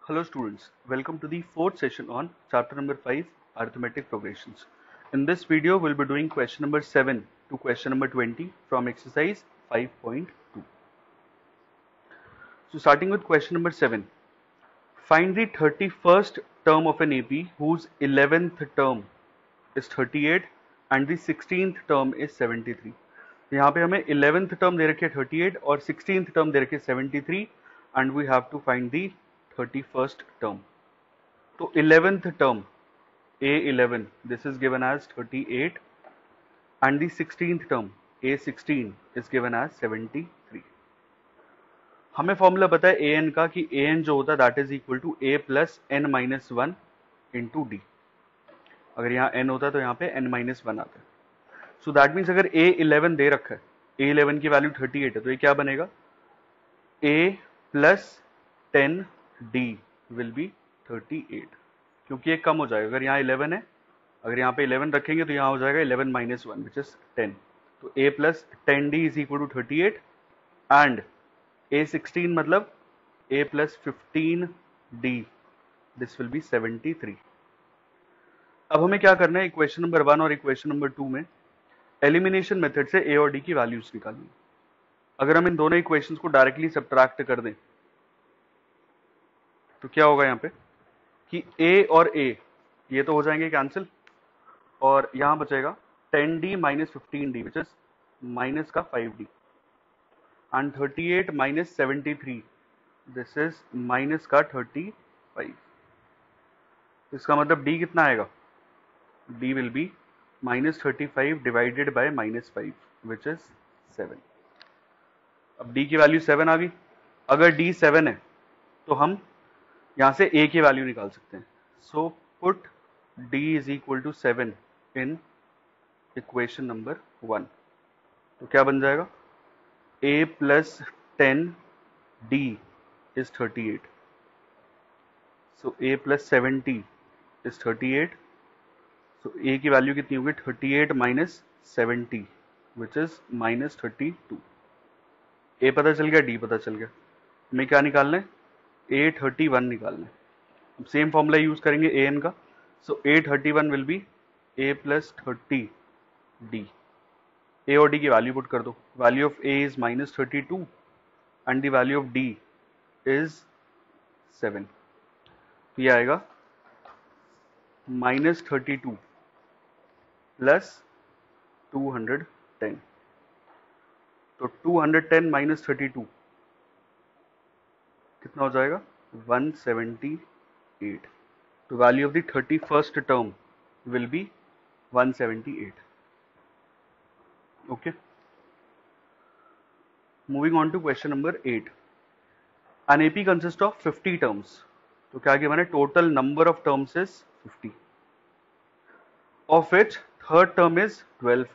Hello students, welcome to the fourth session on chapter number 5 arithmetic progressions. In this video we'll be doing question number 7 to question number 20 from exercise 5.2. So starting with question number 7, find the 31st term of an AP whose 11th term is 38 and the 16th term is 73. यहाँ पे हमें 11th term दे रखे है 38 और 16th term दे रखे है 73 and we have to find the 31st term. तो 11th term A11 this is given as 38 and the 16th term A16 is given as 73. हमें फॉर्मूला पता है an का कि an जो होता है that is equal to a plus n minus one into D. अगर यहाँ n होता है तो यहाँ पे n माइनस वन आता है. सो दैट मीन्स अगर A11 दे रखा है, A11 की वैल्यू 38 है तो ये क्या बनेगा a plus 10d will be 38 क्योंकि ये कम हो जाएगा. अगर यहाँ 11 है, अगर यहाँ पे 11 रखेंगे तो यहाँ हो जाएगा 11 माइनस वन विच इज 10. तो a plus 10d is equal to 38 and A16 मतलब a plus 15d this will be 73. अब हमें क्या करना है, इक्वेशन नंबर 1 और इक्वेशन नंबर 2 में एलिमिनेशन मेथड से a और d की वैल्यूज निकालनी. अगर हम इन दोनों इक्वेशंस को डायरेक्टली सब्ट्रैक्ट कर दें तो क्या होगा यहाँ पे कि a और a ये तो हो जाएंगे कैंसिल और यहाँ बचेगा 10d minus 15d which is minus का 5d and 38 minus 73 this is minus का 35. इसका मतलब d कितना आएगा, d will be minus 35 divided by minus 5 which is 7. अब d की वैल्यू 7 आ गई. अगर d 7 है तो हम यहां से a की वैल्यू निकाल सकते हैं. So put d is equal to 7 in equation number 1. तो क्या बन जाएगा a plus 10d is 38. So a plus 70 is 38. So a की वैल्यू कितनी होगी 38 minus 70 which is minus 32. a पता चल गया, d पता चल गया. हमें क्या निकालना है, A31 निकालना है. अब सेम फॉर्मूला यूज करेंगे an का. सो A31 will be a plus 30d. a और d की वैल्यू पुट कर दो. Value of a is minus 32 and the value of d is 7. तो ये आएगा माइनस 32 प्लस 210. तो 210 माइनस 32 कितना हो जाएगा 178. तो value of the 31st term will be 178. Okay, moving on to question number 8. An AP consist of 50 terms. तो क्या गिवन है, total number of terms is 50 of which third term is 12.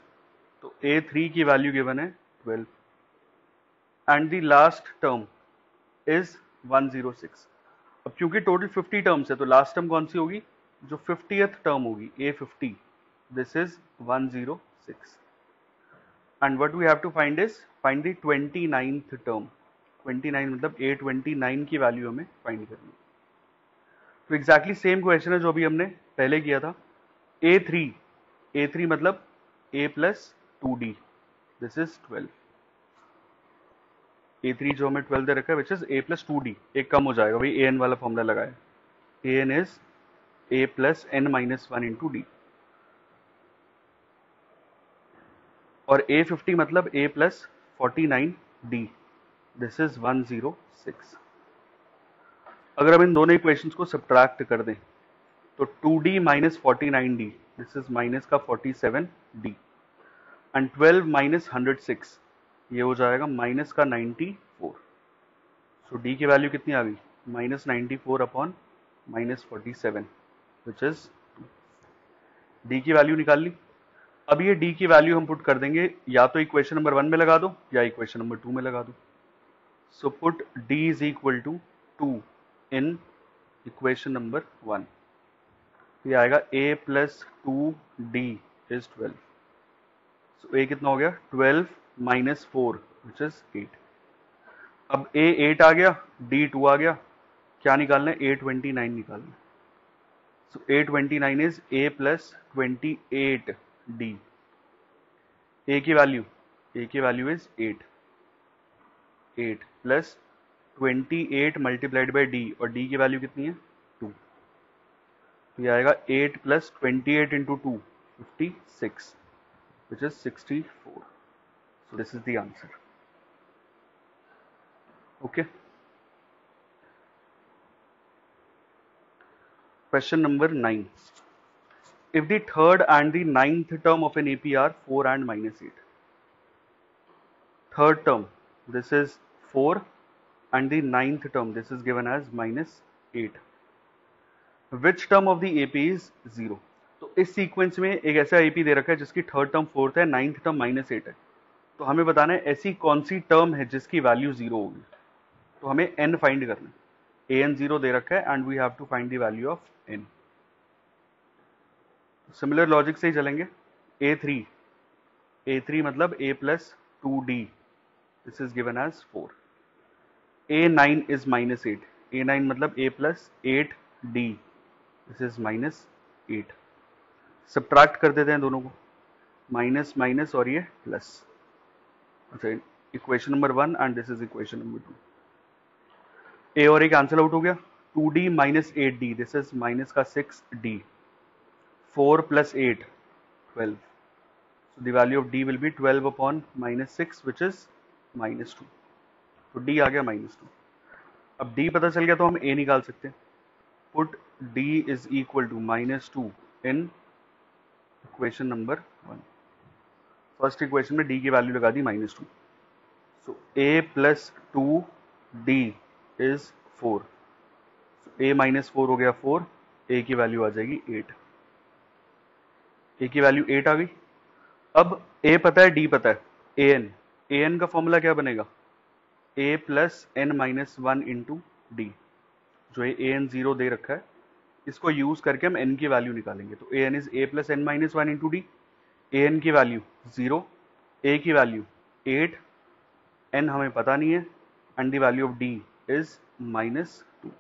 तो A3 की value given है 12 and the last term is 106. अब क्योंकि total 50 terms है तो लास्ट टर्म कौन सी होगी, जो 50th टर्म होगी A50 this is 106. And what we have to find is find the 29th term. 29 मतलब A29 की वैल्यू हमें फाइंड करनी है. तो एग्जैक्टली सेम क्वेश्चन है जो अभी हमने पहले किया था. A3 मतलब a plus 2d this is 12. A3 जो हमें 12 दे रखा है which is a plus 2d. एक कम हो जाएगा भाई, an वाला फॉर्मूला लगाए. an is a plus n minus one into D. और A50 मतलब a plus 49d this is 106. अगर हम इन दोनों इक्वेशंस को सब्ट्रैक्ट कर दें तो 2d minus 49d this is minus का 47d एंड 12 माइनस 106 ये हो जाएगा माइनस का 94. सो d की वैल्यू कितनी आ गई minus 94 upon minus 47 which is d की वैल्यू निकाल ली. अब ये d की वैल्यू हम पुट कर देंगे या तो इक्वेशन नंबर 1 में लगा दो या इक्वेशन नंबर 2 में लगा दो. So put d is equal to 2 in equation number 1. ये आएगा a plus 2d is 12. So a कितना हो गया 12 माइनस 4 विच इज 8. अब a 8 आ गया, d 2 आ गया. क्या निकालना है? A29 निकालना है। सो A29 is A plus 28D। ए की value is 8 plus 28 multiplied by D, और डी की वैल्यू कितनी है? 2। तो ये आएगा 8 plus 28 into 2, 56, which is 64। So this is the answer. Okay, question number 9। If the third and the ninth term of an AP are 4 and minus 8. Third term, this is 4, and the ninth term, this is given as minus 8. Which term of the AP is 0? तो इस sequence में एक ऐसा AP दे रखा है जिसकी third term 4 है, नाइन्थ टर्म माइनस 8 है। तो हमें बताना है ऐसी कौन सी टर्म है जिसकी वैल्यू 0 होगी। तो हमें n फाइंड करना है। an 0 दे रखा है and we have to find the value of n। Similar logic से ही चलेंगे। A3 मतलब A plus 2D, this is given as 4। A9 is minus 8, A9 मतलब A plus 8D, this is minus 8। Subtract कर देते हैं दोनों को, माइनस माइनस और ये प्लस। अच्छा, equation number 1 and this is equation number 2। A और A कैंसिल आउट हो गया। 2D minus 8D, this is minus का 6D। 4 plus 8, 12. So the value of D will be 12 upon minus 6, which is minus 2. तो D आ गया minus 2। अब D पता चल गया तो हम A निकाल सकते हैं। Put D is equal to minus 2 in equation number 1। First equation में D की वैल्यू लगा दी minus 2। So A plus 2D is 4। So A minus 4 हो गया 4, A की वैल्यू आ जाएगी 8। A की वैल्यू 8 आ गई। अब A पता है, D पता है, an का फॉर्मूला क्या बनेगा? A plus n minus 1 into D. जो ये an 0 दे रखा है, इसको यूज करके हम n की वैल्यू निकालेंगे। तो an is A plus n minus 1 into D. an की वैल्यू 0, A की वैल्यू 8, n हमें पता नहीं है, and the value of D is minus 2।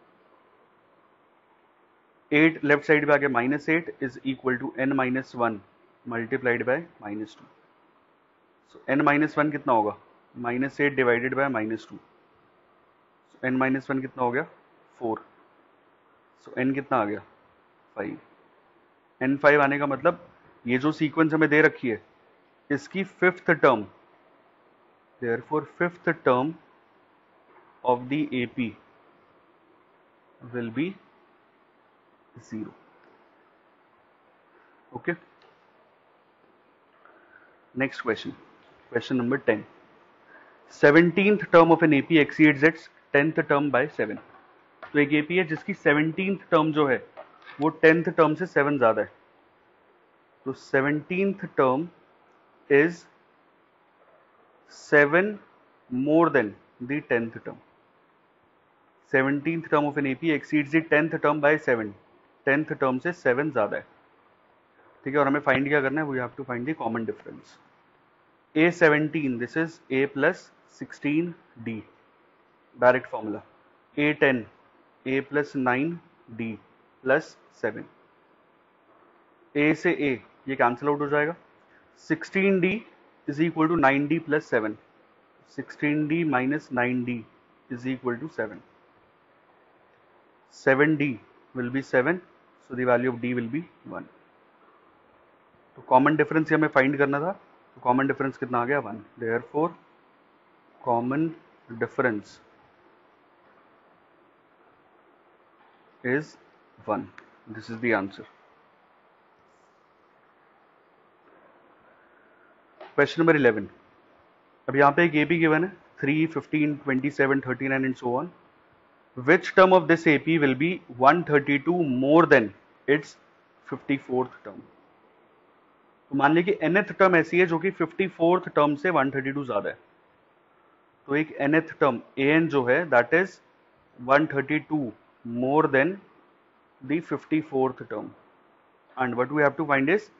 8 left side पे आके minus 8 is equal to n minus 1 multiplied by minus 2। So n minus 1 कितना होगा? Minus 8 divided by minus 2। So n minus 1 कितना हो गया? 4। सो n कितना आ गया? 5। n 5 आने का मतलब ये जो सीक्वेंस हमें दे रखी है इसकी fifth term, therefore fifth term of the AP will be 0। Okay. Next question. Question number 10. 17th term of an AP exceeds its 10th term by 7. तो एक AP है जिसकी 17th term जो है वो 10th term से 7 ज्यादा है। तो 17th term is 7 more than the 10th term. 17th term of an AP exceeds the 10th term by 7. 10th term से 7 ज्यादा है। ठीक है, और हमें फाइंड क्या करना है? We have to find the common difference. A17, this is A plus 16D, direct formula। A10, A plus 9D plus 7। A से A ये कैंसिल आउट हो जाएगा। 16D is equal to 9D plus 7। 16D minus 9D is equal to 7। 7D will be 7, so the value of D will be 1। तो common difference हमें find करना था, तो common difference कितना आ गया? 1। Therefore common difference is 1। This is the answer. Question number 11। अब यहाँ पे एक AP गिवन है 3, 15, 27, 39 and so on. Which term of this AP will be 132 more then it's 54th term. तो मान लीजिए कि nth टर्म ऐसी है जो कि 54th टर्म से 132 ज्यादा है। तो एक nth टर्म an जो है that is 132 more than the 54th term, and what we have to find is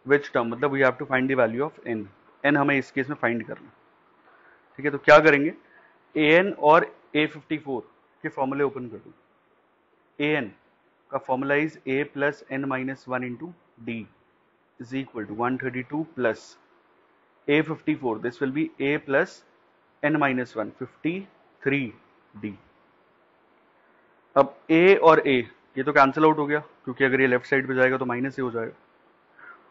which term, मतलब we have to find the value of n। n हमें इस केस में फाइंड करना। ठीक है, तो क्या करेंगे? an और a54 के फॉर्मूले ओपन कर दो। ए एन का formula is A plus N minus one into D is equal to 132 plus A54. This will be A plus n minus 1, 53D. अब A और A ये तो कैंसिल आउट हो गया, क्योंकि अगर ये लेफ्ट साइड पे जाएगा तो माइनस ए हो जाएगा,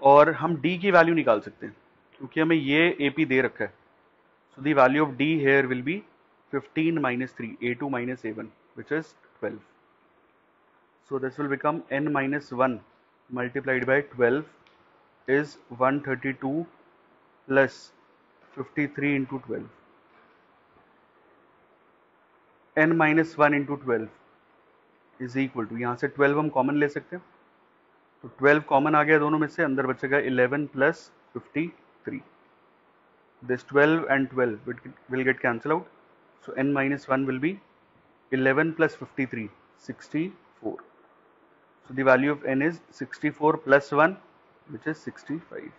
और हम D की वैल्यू निकाल सकते हैं क्योंकि हमें ये AP दे रखा है. So the value of D here will be 15 minus 3, A2 minus A1, which is 12. So this will become n minus 1 multiplied by 12 is 132 plus 53 into 12. n minus 1 into 12 is equal to, यहाँ से 12 हम common ले सकते हैं, तो 12 common आ गया दोनों में से, अंदर बचेगा 11 plus 53. This 12 and 12 will get cancel out, so n minus 1 will be 11 plus 53, 64. So the value of n is 64 plus 1, which is 65.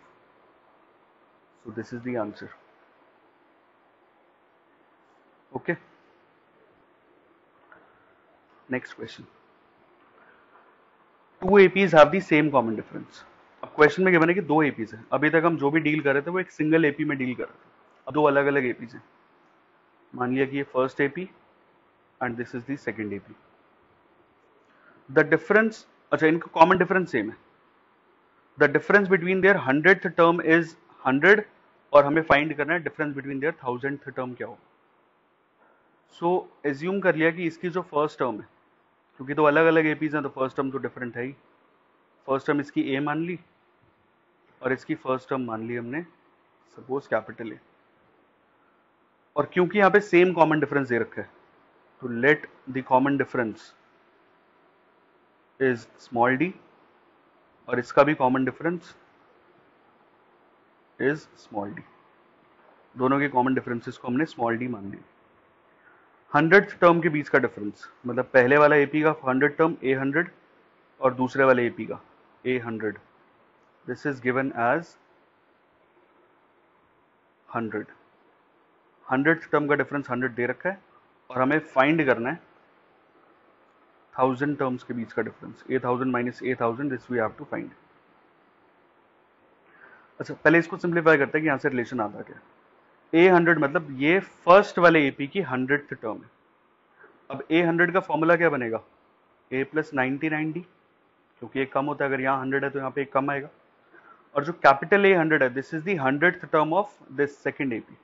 So this is the answer. Okay. Next question. Two APs have the same common difference. अब question में given है कि दो APs है. अभी तक हम जो भी डील कर रहे थे वो एक सिंगल AP में डील कर रहे थे. अब दो अलग अलग APs हैं. मान लिया कि ये first AP and this is the second AP. The difference, अच्छा इनका कॉमन डिफरेंस सेम है. The difference between their 100th term is 100 और हमें फाइंड करना है difference between their 1000th term क्या होगा. सो एज्यूम कर लिया कि इसकी जो फर्स्ट टर्म है, क्योंकि तो अलग अलग एपीज हैं तो फर्स्ट टर्म तो डिफरेंट है ही. फर्स्ट टर्म इसकी ए मान ली और इसकी फर्स्ट टर्म मान ली हमने सपोज कैपिटल ए, और क्योंकि यहाँ पे सेम कॉमन डिफरेंस दे रखा है तो let the common difference is small D और इसका भी common difference is small D. दोनों के कॉमन डिफरेंसेस को हमने स्मॉल डी मान लिया. 100th टर्म के बीच का डिफरेंस, मतलब पहले वाला एपी का 100 टर्म A100 और दूसरे वाले एपी का A100, this is given as 100. 100th term का डिफरेंस 100 दे रखा है और हमें फाइंड करना है 1000 टर्म्स के बीच का difference. A1000 minus A1000, this we have to find. अच्छा पहले इसको सिंप्लीफाई करते हैं कि यहाँ से रिलेशन आता क्या. A100 मतलब ये फर्स्ट वाले एपी की 100th टर्म है. अब A100 का फॉर्मूला क्या बनेगा, A प्लस 99D, क्योंकि एक कम होता है, अगर यहाँ 100 है तो यहाँ पे एक कम आएगा. और जो कैपिटल A100 है, this is the 100th term of this second AP,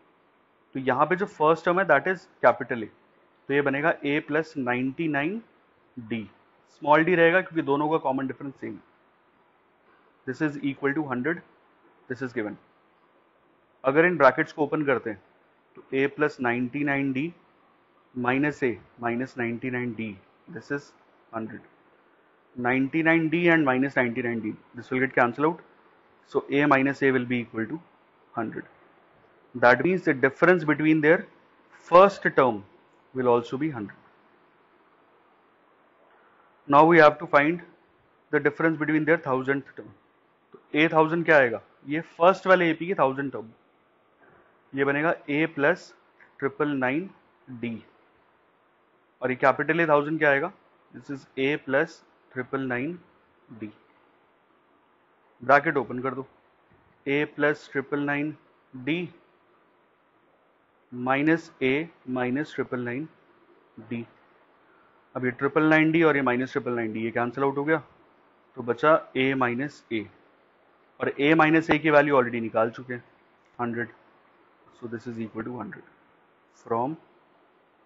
तो यहाँ पे जो फर्स्ट टर्म है दैट इज कैपिटल ए, तो ये बनेगा A plus 99D. Small D रहेगा क्योंकि दोनों का कॉमन डिफरेंस सेम है. This is equal to 100, this is given. अगर इन ब्रैकेट्स को ओपन करते हैं तो A plus 99D minus A minus 99D, this is 100. 99D and minus 99D, this will get cancelled out, so A minus A will be equal to 100. That means the difference between their first term will also be 100. Now we have to find the difference between their 1000th term. तो A1000 क्या आएगा, ये first वाले AP की 1000 term, ये बनेगा A plus 999D, और ये कैपिटल A1000 क्या आएगा, this is A plus 999D. Bracket open कर दो, A plus 999D minus A minus 999D. अब ये 999D और ये माइनस 999D ये कैंसिल आउट हो गया, तो बचा A माइनस A, और A माइनस A की वैल्यू ऑलरेडी निकाल चुके हैं 100, so this is equal to 100 from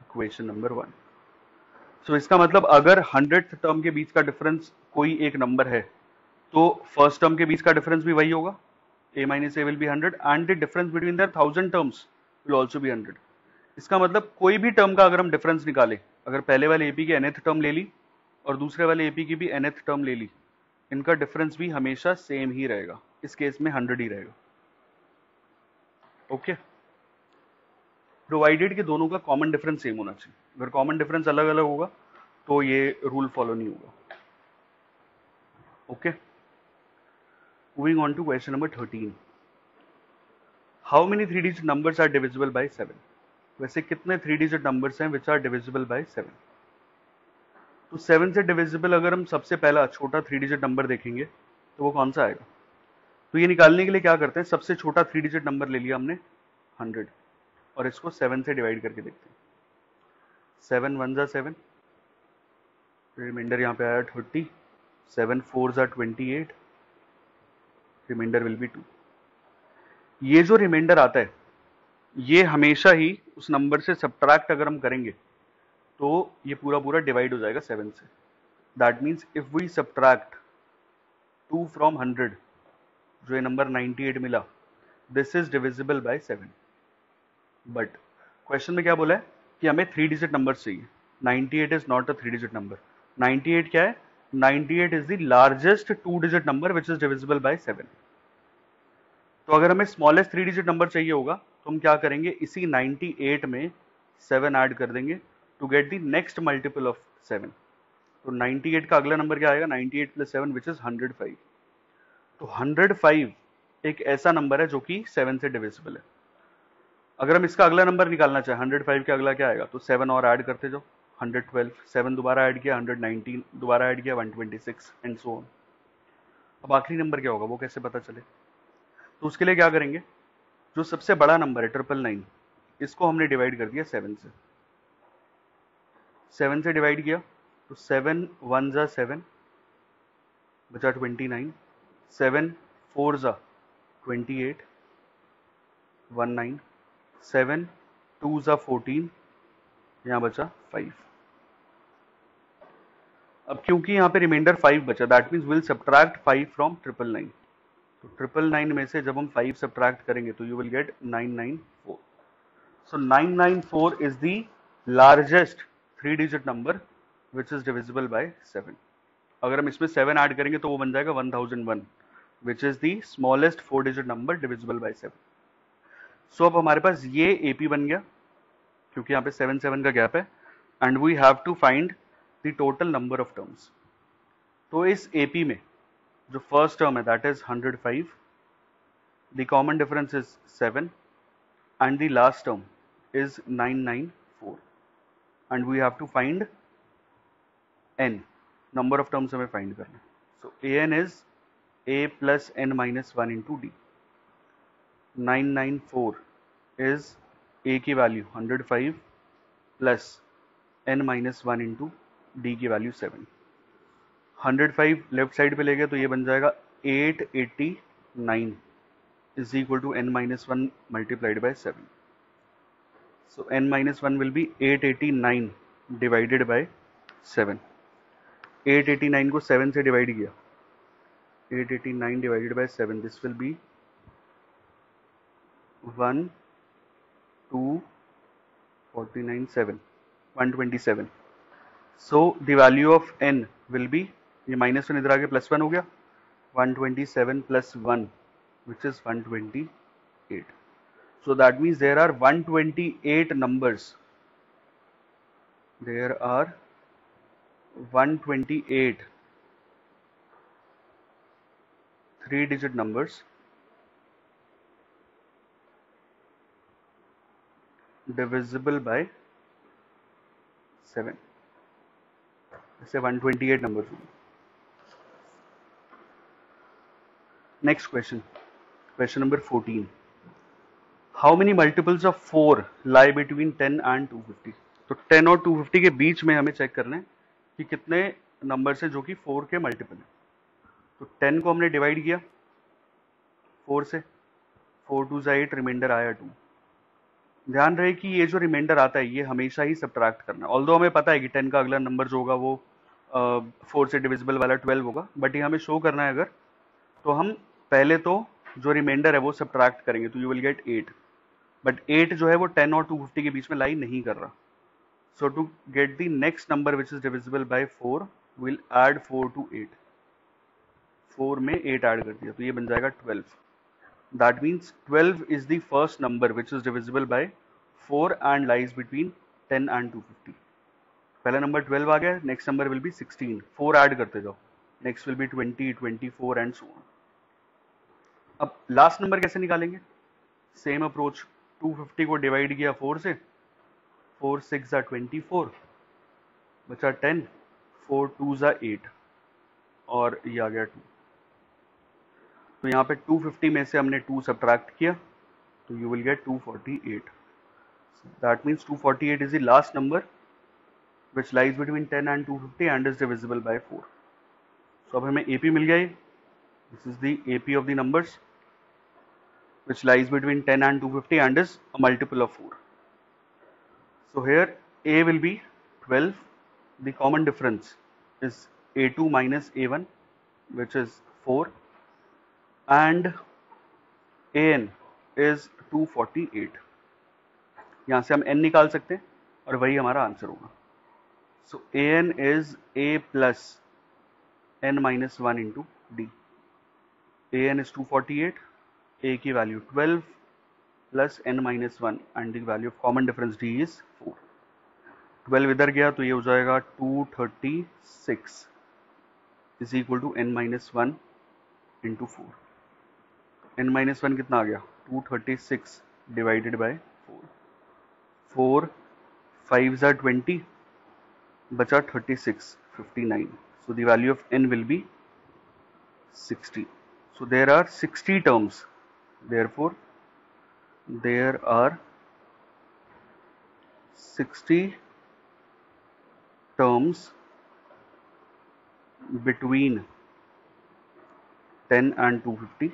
equation number 1. So इसका मतलब अगर 100th टर्म के बीच का डिफरेंस कोई एक नंबर है तो फर्स्ट टर्म के बीच का डिफरेंस भी वही होगा, A minus A will be 100 and the difference between their 1000 terms will also be 100. इसका मतलब कोई भी टर्म का अगर हम डिफरेंस निकाले, अगर पहले वाले एपी की nth टर्म ले ली और दूसरे वाले एपी की भी nth टर्म ले ली, इनका डिफरेंस भी हमेशा सेम ही रहेगा, इस केस में 100 ही रहेगा. ओके, प्रोवाइडेड कि दोनों का कॉमन डिफरेंस सेम होना चाहिए. अगर कॉमन डिफरेंस अलग अलग होगा तो ये रूल फॉलो नहीं होगा. Okay, moving on to question number 13. How many 3 digit numbers are divisible by 7? वैसे कितने 3 डिजिट नंबर्स हैं विच आर डिविजिबल बाय 7? तो 7 से डिविजिबल अगर हम सबसे पहला छोटा 3 डिजिट नंबर देखेंगे तो वो कौन सा आएगा? तो ये निकालने के लिए क्या करते हैं, सबसे छोटा 3 डिजिट नंबर ले लिया हमने 100 और इसको 7 से डिवाइड करके देखते हैं। 7 1 जा 7, रिमाइंडर यहाँ पे आया 30, 7 4 जा 28, रिमाइंडर विल बी 2। ये जो रिमाइंडर आता है ये हमेशा ही उस नंबर से सब्ट्रैक्ट अगर हम करेंगे तो ये पूरा पूरा डिवाइड हो जाएगा 7 से। That means if we subtract 2 from 100, जो ये नंबर 98 मिला, this is divisible by 7। But question में क्या बोला है कि हमें 3 डिजिट नंबर चाहिए। 98 is not a 3 digit number. 98 क्या है? 98 is the largest 2 digit number which is divisible by 7। तो अगर हमें स्मॉलेस्ट 3 डिजिट नंबर चाहिए होगा तो हम क्या करेंगे, इसी 98 में 7 ऐड कर देंगे to get the next multiple of 7। तो 98 का अगला नंबर क्या आएगा? 98 प्लस 7 विच इज 105। तो 105 एक ऐसा नंबर है जो कि 7 से डिविजिबल है। अगर हम इसका अगला नंबर निकालना चाहें, 105 के अगला क्या आएगा, तो 7 और ऐड करते जाओ, 112, 7 दोबारा ऐड किया 119, दोबारा ऐड किया 126 एंड सो ऑन। अब आखिरी नंबर क्या होगा वो कैसे पता चले? तो उसके लिए क्या करेंगे, जो सबसे बड़ा नंबर है 999, इसको हमने डिवाइड कर दिया 7 से। 7 से डिवाइड किया तो 7 1 जा 7 बचा 29, 7 4 जा 28, 19, 7 2 जा 14, यहाँ बचा 5। अब क्योंकि यहाँ पे रिमाइंडर 5 बचा, that means will subtract 5 from 999। तो 999 में से जब हम 5 सब्ट्रैक्ट करेंगे तो you will get 994। So 994 is the largest 3 digit number which is divisible by 7। अगर हम इसमें 7 ऐड करेंगे तो वो बन जाएगा 1001, which is the smallest 4 digit number divisible by 7। सो अब हमारे पास ये एपी बन गया क्योंकि यहाँ पे 7 7 का गैप है, and we have to find the total number of terms. तो इस एपी में जो फर्स्ट टर्म है that is 105, the common difference is 7 and the last term is 994, and we have to find n, number of terms हमें find करना है। So an is a plus n minus 1 into D. 994 is a की वैल्यू 105 plus n minus 1 into D की value 7। 105 left side पे ले गए तो ये बन जाएगा 889 is equal to n minus 1 multiplied by 7। So n minus 1 will be 889 divided by 7। 889 को 7 से डिवाइड किया, 889 divided by 7, this will be 1 2 49 7 127। So the value of n will be, ये माइनस 1 इधर आके प्लस 1 हो गया, 127 plus 1 which is 128। So that means there are 128 numbers, there are 128 3 digit numbers divisible by 7। ऐसे 128 numbers होंगे। Next question, question number 14, how many multiples of 4 lie between 10 and 250। तो 10 और 250 के बीच में हमें चेक करना है कि कितने नंबर्स है जो कि 4 के मल्टीपल है। तो 10 को हमने डिवाइड किया 4 से, 4 2 8, रिमाइंडर आया 2। ध्यान रहे कि ये जो रिमाइंडर आता है ये हमेशा ही सब्ट्रैक्ट करना है। ऑल्दो हमें पता है कि 10 का अगला नंबर जो होगा वो 4 से डिविजिबल वाला 12 होगा, बट ये हमें शो करना है अगर, तो हम पहले तो जो रिमाइंडर है वो सब्ट्रैक्ट करेंगे तो यू विल गेट 8। बट 8 जो है वो 10 और 250 के बीच में लाई नहीं कर रहा। So to get the next number which is divisible by 4 will add 4 to 8। 4 में 8 ऐड कर दिया तो ये बन जाएगा 12। That means 12 is the first number which is divisible by 4 and lies between 10 and 250। पहला नंबर 12 आ गया, next number will be 16, 4 add करते जाओ, next will be 20 24 and so on. अब लास्ट नंबर कैसे निकालेंगे? सेम अप्रोच, 250 को डिवाइड किया 4 से, 4 6 जा 24 बचा 10, 4 2 ज़ा 8 और ये आ गया 2। तो यहाँ पे 250 में से हमने 2 सब्ट्रैक्ट किया तो you will get 248. That means 248 is the last number which lies between 10 and 250 and is divisible by 4. So अब हमें AP मिल गया. This is the AP of the numbers which lies between 10 and 250 and is a multiple of 4. So here A will be 12. The common difference is A2 minus A1 which is 4 and AN is 248. यहाँ से हम N निकाल सकते हैं और वही हमारा answer होगा. So AN is A plus N minus 1 into D. AN is 248, A की value 12 plus N minus 1 and the value of common difference D is 4. 12 इधर गया तो ये हो जाएगा 236 is equal to N minus 1 into 4. N minus 1 कितना आ गया? 236 divided by 4. 4 5s are 20, बचा 36, 59. So the value of N will be 60. So there are 60 terms. Therefore, there are 60 terms between 10 and 250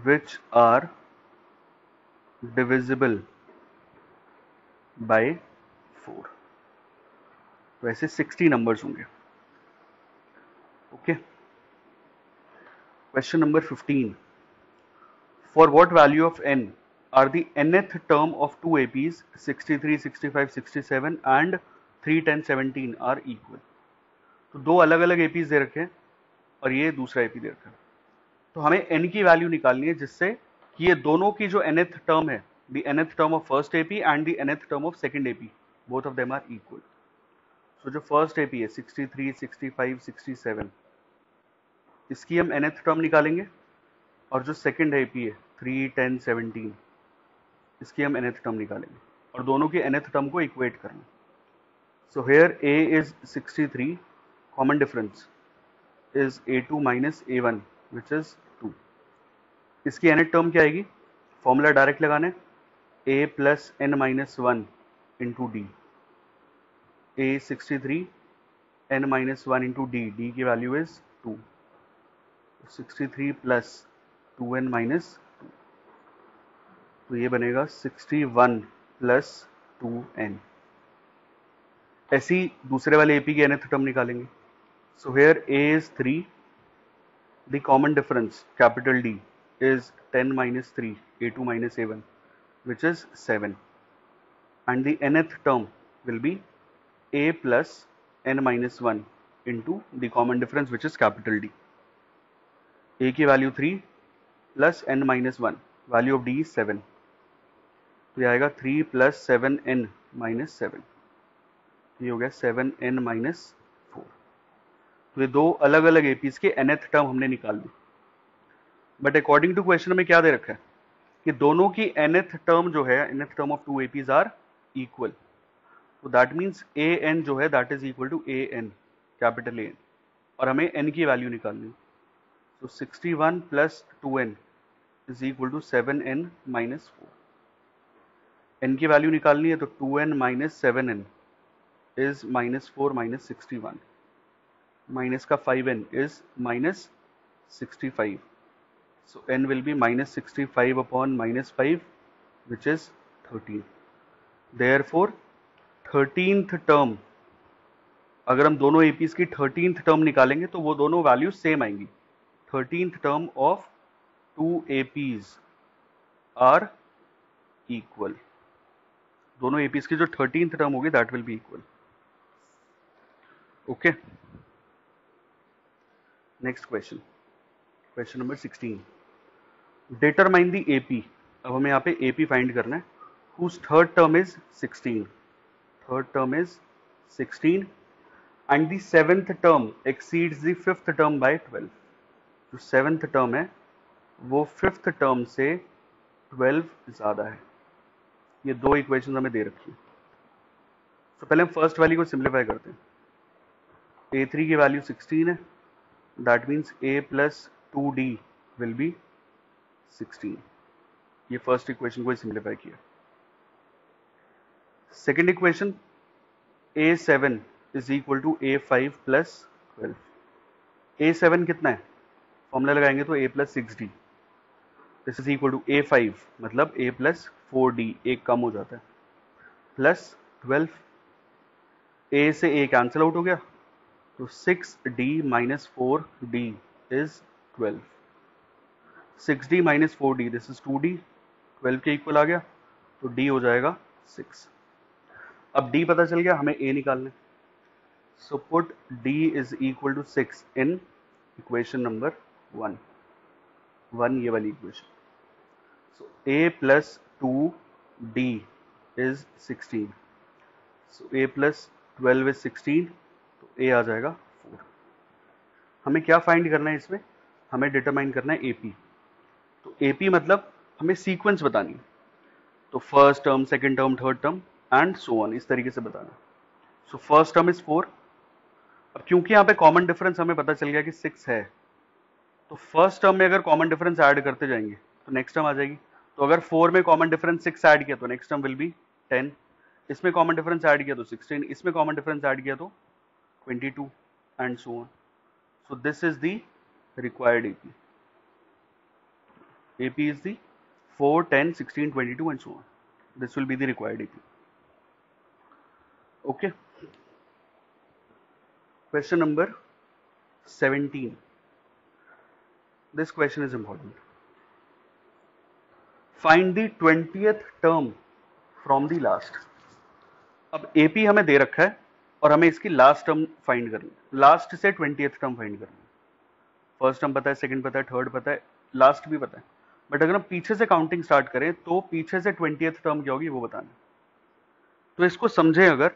which are divisible by 4. तो ऐसे 60 numbers होंगे. Okay. Question number 15. For what value of n are the nth term of two APs 63, 65, 67 and 3, 10, 17 are equal? तो दो अलग अलग APs दे रखे हैं और ये दूसरा AP दे रखा है. तो हमें n की वैल्यू निकालनी है जिससे कि ये दोनों की जो nth टर्म है, the nth term of first AP and the nth term of second AP, both of them are equal. So जो first AP है 63, 65, 67, इसकी हम nth टर्म निकालेंगे और जो सेकंड AP है 3, 10, 17, इसकी हम nth टर्म निकालेंगे और दोनों की nth टर्म को इक्वेट करना. So here A is 63, common difference is A2 minus A1 which is 2. इसकी nth टर्म क्या आएगी? फॉर्मूला डायरेक्ट लगाना है, A plus N minus 1 into D. A 63, N minus 1 into D. D की value is 2. 63 plus 2N minus 2. तो ये बनेगा 61 plus 2N. ऐसी दूसरे वाले AP की nth टर्म निकालेंगे. So here A is 3. The common difference, capital D, is 10 minus 3, A2 minus A1, which is 7. And the nth term will be A plus N minus 1 into the common difference, which is capital D. A की value 3 plus N minus 1, value of D is 7. तो ये आएगा 3 plus 7N minus 7. ये हो गया 7N minus 4. तो ये दो अलग अलग APs के nth टर्म हमने निकाल दी. बट अकॉर्डिंग टू क्वेश्चन में क्या दे रखा है कि दोनों की nth टर्म जो है, nth term of two APs are equal. तो दैट मीन्स AN जो है that is equal to AN, capital AN, और हमें N की वैल्यू निकालनी. तो 61 plus 2N is equal to 7N minus 4. N की वैल्यू निकालनी है तो 2N minus 7N is minus 4 minus 61. Minus का 5N is minus 65. So N will be minus 65 upon minus 5, which is 13. Therefore 13th term, अगर हम दोनों APs की 13th term निकालेंगे तो वो दोनों वैल्यू सेम आएंगी. 13th term of two APs are equal. दोनों APs की जो 13th term होगी that will be equal. Okay. Next question. Question number 16. Determine the AP. अब हमें यहाँ पे AP फाइंड करना है. Whose third term is 16. Third term is 16 and the seventh term exceeds the fifth term by 12. जो seventh term है वो fifth term से 12 ज्यादा है. ये दो इक्वेशन हमें दे रखी है. तो पहले हम फर्स्ट वैल्यू को सिंप्लीफाई करते हैं। a3 की वैल्यू 16 है, that means a plus 2d will be 16। ये फर्स्ट इक्वेशन को सिंप्लीफाई किया। Second equation a7 is equal to a5 plus 12। a7 कितना है, फॉर्मूला लगाएंगे तो a plus 6d, this is equal to a5 मतलब a प्लस 4d, एक कम हो जाता है, प्लस 12। a से a कैंसिल आउट हो गया, तो 6d minus 4d is 12। 6d minus 4d this is 2d, 12 के इक्वल आ गया, तो d हो जाएगा 6। अब d पता चल गया, हमें a निकालना है। So put d is equal to 6 in equation number 1 ये वाली equation. So a plus 2d is 16, so a plus 12 is 16, तो a आ जाएगा 4। हमें क्या फाइंड करना है इसमें, हमें डिटरमाइन करना है AP। तो AP मतलब हमें सीक्वेंस बतानी है, तो first term, second term, third term and so on, इस तरीके से बताना। So first term is 4। अब क्योंकि यहाँ पे कॉमन डिफरेंस हमें पता चल गया कि 6 है, तो फर्स्ट टर्म में अगर कॉमन डिफरेंस ऐड करते जाएंगे तो नेक्स्ट टर्म आ जाएगी। तो अगर 4 में कॉमन डिफरेंस 6 ऐड किया तो नेक्स्ट टर्म विल बी 10, इसमें कॉमन डिफरेंस ऐड किया तो 16, इसमें कॉमन डिफरेंस ऐड किया तो 22 and so on. So this is the required AP। AP is the 4, 10, 16, 22 and so on. This will be the required AP. Okay. Question number 17. This question is important. Find the 20th term from the last. अब AP हमें दे रखा है और हमें इसकी last term find करनी है। Last से 20th टर्म फाइंड करनी है। फर्स्ट टर्म पता है, सेकंड पता है, थर्ड पता है, लास्ट भी पता है, बट अगर हम पीछे से काउंटिंग स्टार्ट करें तो पीछे से 20th टर्म क्या होगी वो बताना। तो इसको समझें अगर,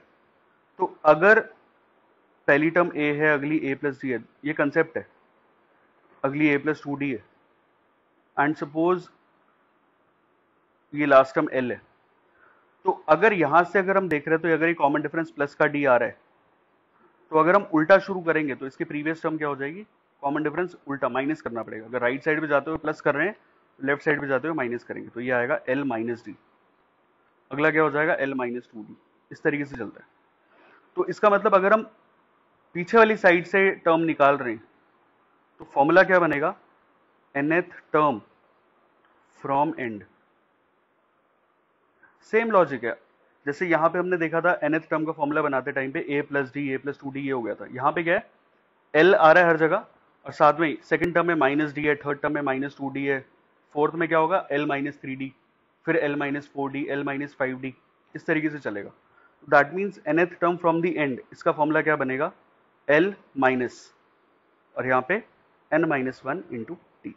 तो अगर पहली टर्म a है, अगली a प्लस डी है, ये कंसेप्ट है, अगली a प्लस 2d है, एंड सपोज ये लास्ट टर्म l है, तो अगर यहां से अगर हम देख रहे हैं तो अगर ये कॉमन डिफरेंस प्लस का d आ रहा है, तो अगर हम उल्टा शुरू करेंगे तो इसकी प्रीवियस टर्म क्या हो जाएगी, कॉमन डिफरेंस उल्टा माइनस करना पड़ेगा। अगर राइट साइड पे जाते हुए प्लस कर रहे हैं, लेफ्ट साइड पे जाते हुए माइनस करेंगे, तो ये आएगा l माइनस डी। अगला क्या हो जाएगा, l माइनस 2d। इस तरीके से चलता है। तो इसका मतलब अगर हम पीछे वाली साइड से टर्म निकाल रहे हैं तो फॉर्मूला क्या बनेगा, nth term from and. Same logic है, जैसे यहां पे हमने देखा था nth टर्म का फॉर्मूला बनाते टाइम पे a plus D, a plus 2d ये हो गया था। यहाँ पे क्या है, l आ रहा है हर जगह, और साथ में सेकंड टर्म में माइनस डी है, थर्ड टर्म में माइनस 2d है, फोर्थ में क्या होगा, l माइनस 3d, फिर l minus 4d, l minus 5d, इस तरीके से चलेगा। That means nth term from the end, इसका फॉर्मूला क्या बनेगा, l माइनस, और यहाँ पे n minus 1 into T.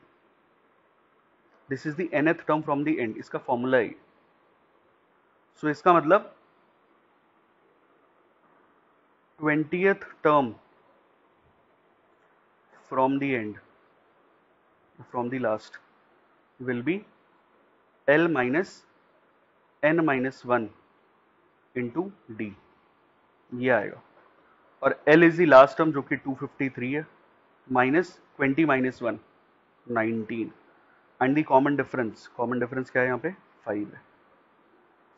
This is the nth term from the end, इसका फॉर्मूला है। सो इसका मतलब 20th term from the end, from the last will be l minus n minus 1 into D, ये आएगा। और l is the last term जो कि 253 है, minus 20 minus 1 19, and the common difference क्या है यहाँ पे, 5 है।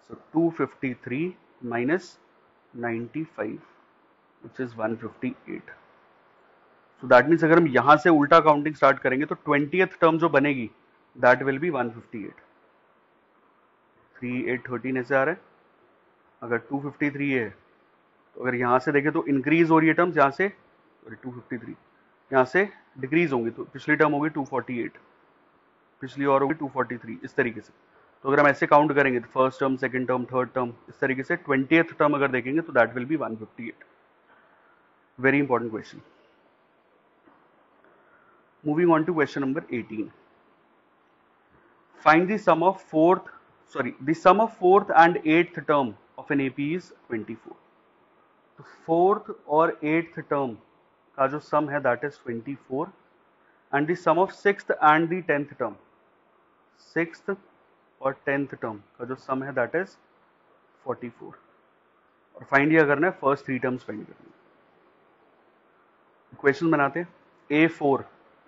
सो 253 minus 95 which is 158। So that means अगर हम यहां से उल्टा काउंटिंग स्टार्ट करेंगे तो 20th टर्म जो बनेगी दैट विल बी 158। 3 8 13 ऐसे आ रहा है। अगर 253 है तो अगर यहां से देखें तो इंक्रीज हो रही है टर्म्स, यहां से 253 यहां से डिक्रीज होंगी, तो पिछली टर्म होगी 248, पिछली और होगी 243, इस तरीके से। तो अगर हम ऐसे काउंट करेंगे तो first term, second term, third term, इस तरीके से 20th टर्म अगर देखेंगे तो that will be 158। Very important question. Moving on to question number 18। Find the sum of fourth and eighth term of an AP is 24। तो fourth और eighth term का जो सम है that is 24, and the sum of sixth and the 10th term, sixth और 10th term का जो sum है that is 44। और फाइंड क्या करना है, फर्स्ट 3 टर्म्स फाइंड करना है। क्वेश्चन बनाते हैं। A4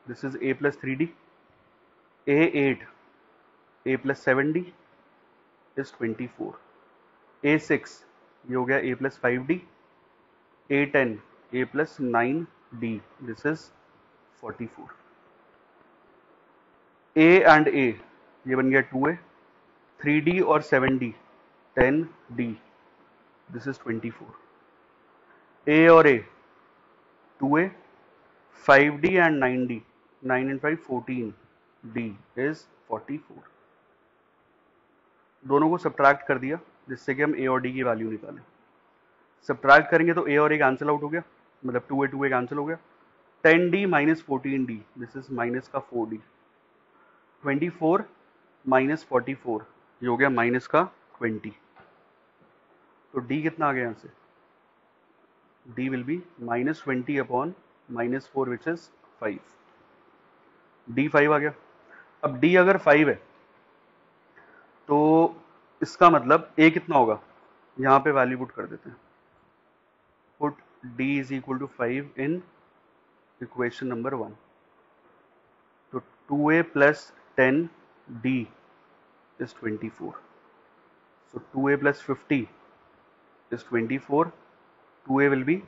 this is A plus 3D, A8 A plus 7D is 24, A6 ये हो गया A plus 5D, A10 A plus 9D this is 44, A and A ये बन गया 2A, 3D और 7D 10D this is 24, A और A 2A, 5D and 9D 9 and 5 14D is 44। दोनों को सब्ट्रैक्ट कर दिया जिससे कि हम A और D की वैल्यू निकालें। सब्ट्रैक्ट करेंगे तो A और A कैंसिल आउट हो गया, मतलब 2A कैंसिल हो गया। 10D minus 14D this is minus का 4D, 24 माइनस 44 ये हो गया माइनस का 20। तो D कितना आ गया यहाँ से, D will be minus 20 upon minus 4 which is 5। D 5 आ गया। अब D अगर 5 है तो इसका मतलब A कितना होगा, यहाँ पे वैल्यू पुट कर देते हैं। Put D is equal to 5 in equation number 1। तो 2A plus 10D is 24. So 2A plus 50 is 24. 2A will be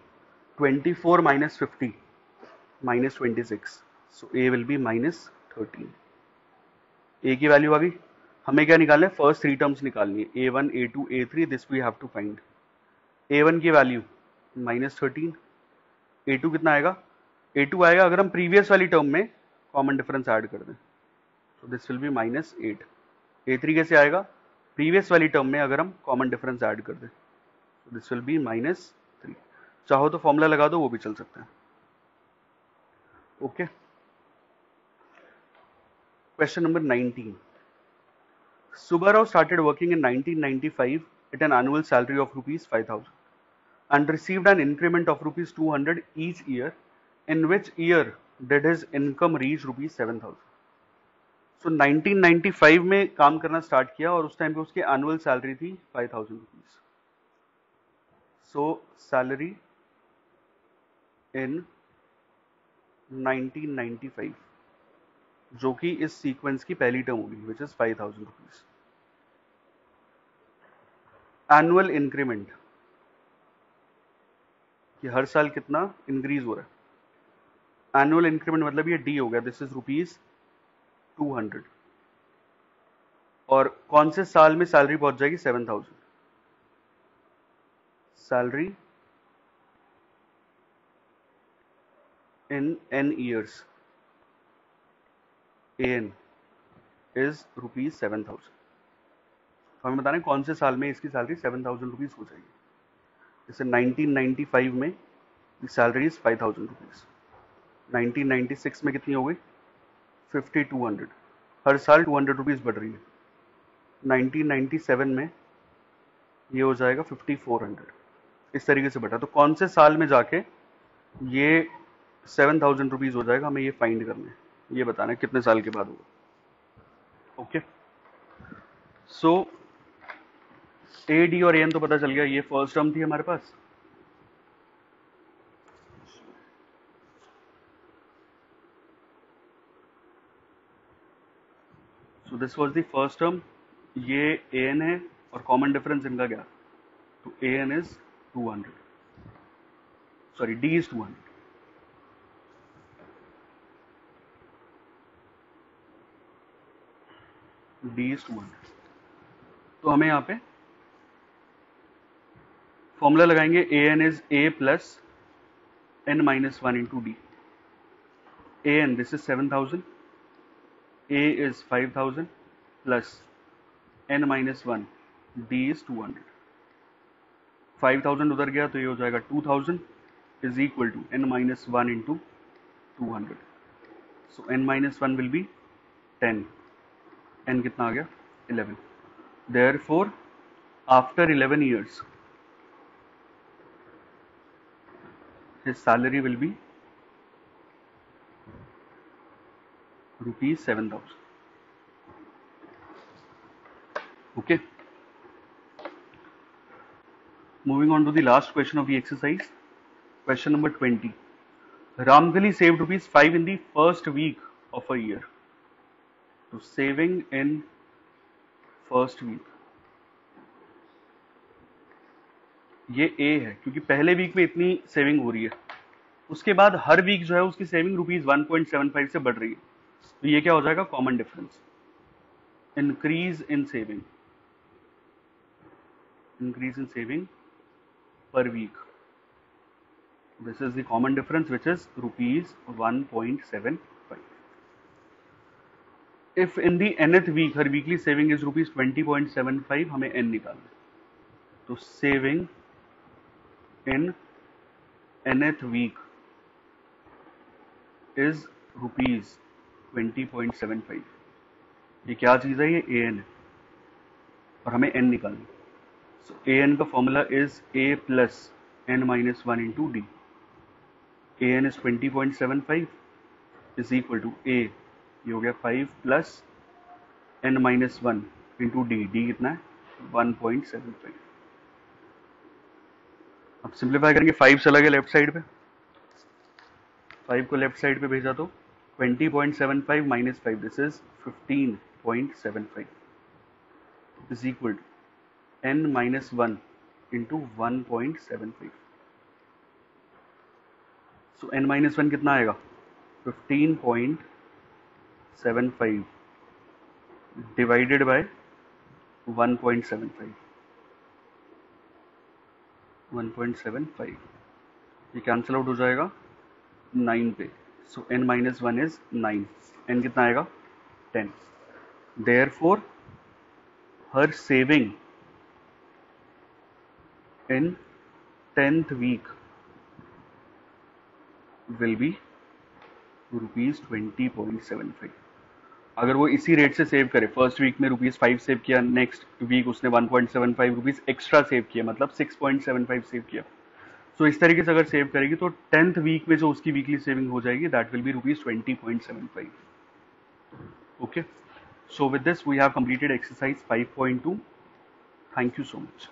24 minus 50 minus 26. So A will be minus 13. A की वैल्यू आ गई। हमें क्या निकालना है, फर्स्ट 3 टर्म्स निकालनी है, A1 A2 A3 this we have to find. A1 की value minus 13, A2 कितना आएगा, A2 आएगा अगर हम प्रीवियस वाली टर्म में कॉमन डिफरेंस ऐड कर दें, तो this will B minus 8। A3 कैसे आएगा, प्रीवियस वाली टर्म में अगर हम कॉमन डिफरेंस ऐड कर दें, तो दिस विल बी माइनस 3। चाहो तो फॉर्मूला लगा दो, वो भी चल सकता है। Okay, question number 19। Subbarao started working in 1995 at an annual salary of rupees 5,000 and received an increment of rupees 200 each year. In which year did his income reach rupees 7,000? सो 1995 में काम करना स्टार्ट किया और उस टाइम पे उसकी annual salary थी 5,000 rupees. So salary in 1995 जो कि इस सीक्वेंस की पहली टर्म होगी which is 5,000 rupees. Annual increment कि हर साल कितना इंक्रीज हो रहा है। एनुअल इंक्रीमेंट मतलब ये डी हो गया, दिस इज रुपीज 200। और कौन से साल में सैलरी पहुंच जाएगी 7,000? Salary in n years, an is rupees 7,000। तो हमें बताना है कौन से साल में इसकी सैलरी 7,000 रुपीज हो जाएगी। जैसे 1995 में सैलरी इज 5,000 रुपीज, 1996 में कितनी हो गई 5,200, हर साल 200 रुपीज बढ़ रही है। 1997 में ये हो जाएगा 5,400, इस तरीके से बढ़ा। तो कौन से साल में जाके ये 7,000 रुपीज हो जाएगा, हमें ये फाइंड करना है, ये बताना है कितने साल के बाद होगा। ओके, सो ए डी और एन तो पता चल गया, ये फर्स्ट टर्म थी हमारे पास। So this was the first term, ये ए एन है और कॉमन डिफरेंस इनका क्या, तो A N is 200, sorry D is 200। D is 200। तो हमें यहाँ पे फॉर्मूला लगाएंगे, A N is A plus N minus 1 into D. A N this is 7,000, A is 5,000 plus N minus 1, D is 200। 5,000 उधर गया तो ये हो जाएगा 2,000 is equal to N minus 1 into 200। So N minus 1 will be 10, N कितना आ गया 11। Therefore, after 11 years, his salary will be rupees 7,000. Okay. Moving on to the last question of the exercise. Question number 20. Ramgali saved rupees 5 in the first week of a year. So saving in first week. ये A है क्योंकि पहले week में इतनी saving हो रही है, उसके बाद हर वीक जो है उसकी सेविंग रुपीज 1.75 से बढ़ रही है, तो ये क्या हो जाएगा? Common difference, increase in saving, increase in saving per week. This is the common difference, which is rupees 1.75. If in the nth week her weekly saving is rupees 20.75, हमें n निकालना है, तो saving in nth week is rupees 20.75. ये क्या चीज है? ये an है और हमें n निकालना है. So an का formula is a plus n minus 1 into d. an is 20.75 is equal to a, ये हो गया 5 plus n minus 1 into d. d कितना है? 1.75. अब सिंप्लीफाई करेंगे, 5 चला गया लेफ्ट साइड पे, 5 को लेफ्ट साइड पे भेजा तो 20.75 minus 5, this is 15.75 is equal to n minus 1 into 1.75. So n minus 1 कितना आएगा? 15.75 divided by 1.75. 1.75 ये कैंसिल आउट हो जाएगा 9 पे. सो n minus 1 is 9. n कितना आएगा? 10. Therefore her saving in 10th week will be rupees 20.75. अगर वो इसी रेट से सेव करे, फर्स्ट वीक में रुपीज 5 सेव किया, नेक्स्ट वीक उसने 1.75 रुपीज एक्स्ट्रा सेव किया, मतलब 6.75 सेव किया. सो इस तरीके से अगर सेव करेगी तो 10th वीक में जो उसकी वीकली सेविंग हो जाएगी, that will be rupees 20.75. Okay, so with this we have completed exercise 5.2. Thank you so much.